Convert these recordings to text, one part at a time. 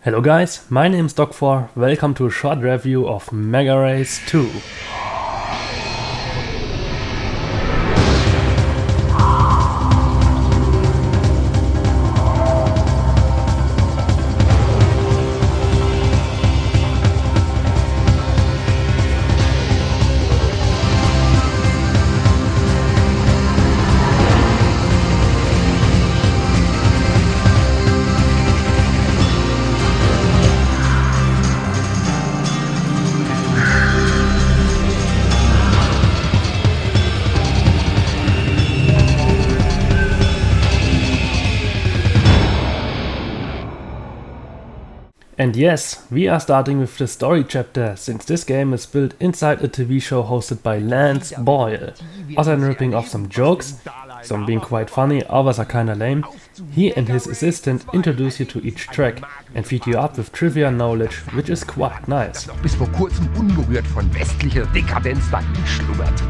Hello guys, my name is Doc4, welcome to a short review of MegaRace 2. And yes, we are starting with the story chapter, since this game is built inside a TV show hosted by Lance Boyle. Other than ripping off some jokes, some being quite funny, others are kinda lame, he and his assistant introduce you to each track and feed you up with trivia knowledge, which is quite nice. Bis vor kurzem unberührt von westlicher Dekadenz dahinschlummert.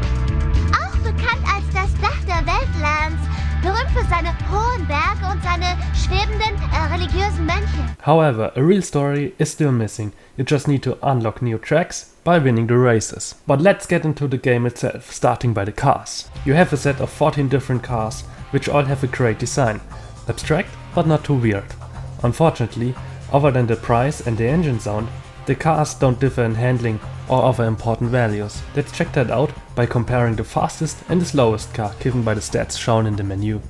Auch bekannt als das Dach der Welt, Lance. Berühmt für seine hohen Berge und seine schwebenden religiösen Mönche. However, a real story is still missing. You just need to unlock new tracks by winning the races. But let's get into the game itself, starting by the cars. You have a set of 14 different cars, which all have a great design. Abstract, but not too weird. Unfortunately, other than the price and the engine sound, the cars don't differ in handling or other important values. Let's check that out by comparing the fastest and the slowest car given by the stats shown in the menu.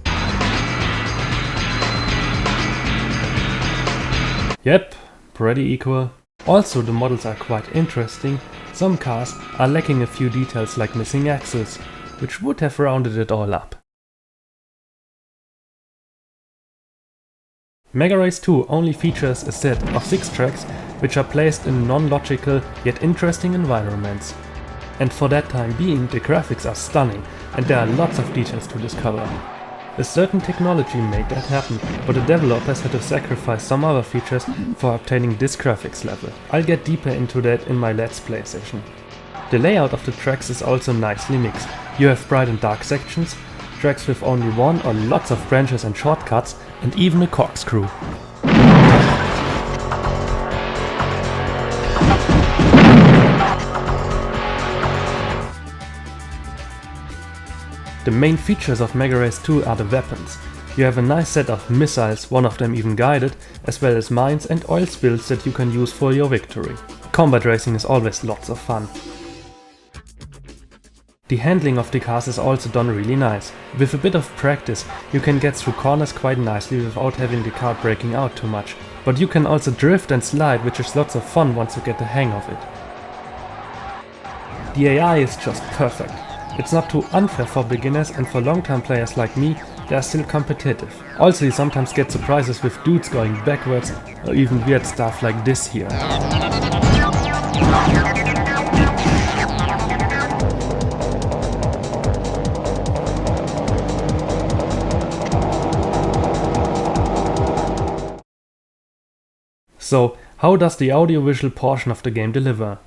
Yep, pretty equal. Also, the models are quite interesting. Some cars are lacking a few details like missing axles, which would have rounded it all up. MegaRace 2 only features a set of 6 tracks which are placed in non-logical yet interesting environments. And for that time being, the graphics are stunning and there are lots of details to discover. A certain technology made that happen, but the developers had to sacrifice some other features for obtaining this graphics level. I'll get deeper into that in my Let's Play session. The layout of the tracks is also nicely mixed. You have bright and dark sections, tracks with only one or lots of branches and shortcuts, and even a corkscrew. The main features of MegaRace 2 are the weapons. You have a nice set of missiles, one of them even guided, as well as mines and oil spills that you can use for your victory. Combat racing is always lots of fun. The handling of the cars is also done really nice. With a bit of practice, you can get through corners quite nicely without having the car breaking out too much. But you can also drift and slide, which is lots of fun once you get the hang of it. The AI is just perfect. It's not too unfair for beginners, and for long-term players like me, they are still competitive. Also, you sometimes get surprises with dudes going backwards, or even weird stuff like this here. So, how does the audiovisual portion of the game deliver?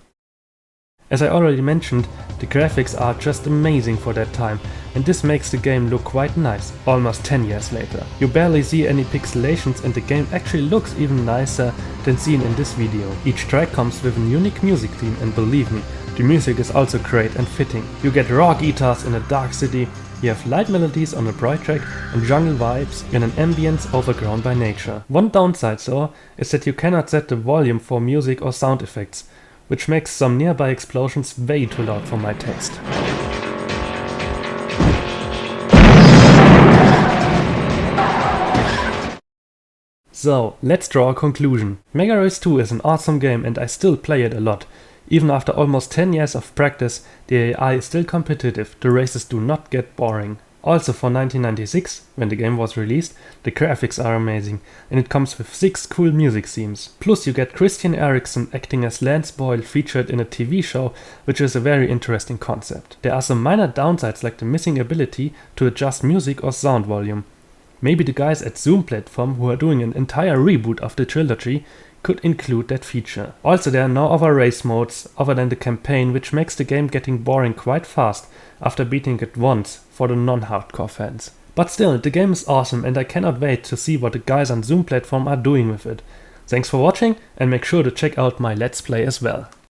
As I already mentioned, the graphics are just amazing for that time, and this makes the game look quite nice, almost 10 years later. You barely see any pixelations and the game actually looks even nicer than seen in this video. Each track comes with a unique music theme, and believe me, the music is also great and fitting. You get raw guitars in a dark city, you have light melodies on a bright track and jungle vibes in an ambience overgrown by nature. One downside though is that you cannot set the volume for music or sound effects, which makes some nearby explosions way too loud for my taste. So, let's draw a conclusion. MegaRace 2 is an awesome game and I still play it a lot. Even after almost 10 years of practice, the AI is still competitive, the races do not get boring. Also for 1996, when the game was released, the graphics are amazing and it comes with 6 cool music themes. Plus you get Christian Eriksen acting as Lance Boyle featured in a TV show, which is a very interesting concept. There are some minor downsides like the missing ability to adjust music or sound volume. Maybe the guys at Zoom Platform, who are doing an entire reboot of the trilogy, could include that feature. Also, there are no other race modes other than the campaign, which makes the game getting boring quite fast after beating it once for the non-hardcore fans. But still, the game is awesome and I cannot wait to see what the guys on Zoom Platform are doing with it. Thanks for watching and make sure to check out my Let's Play as well.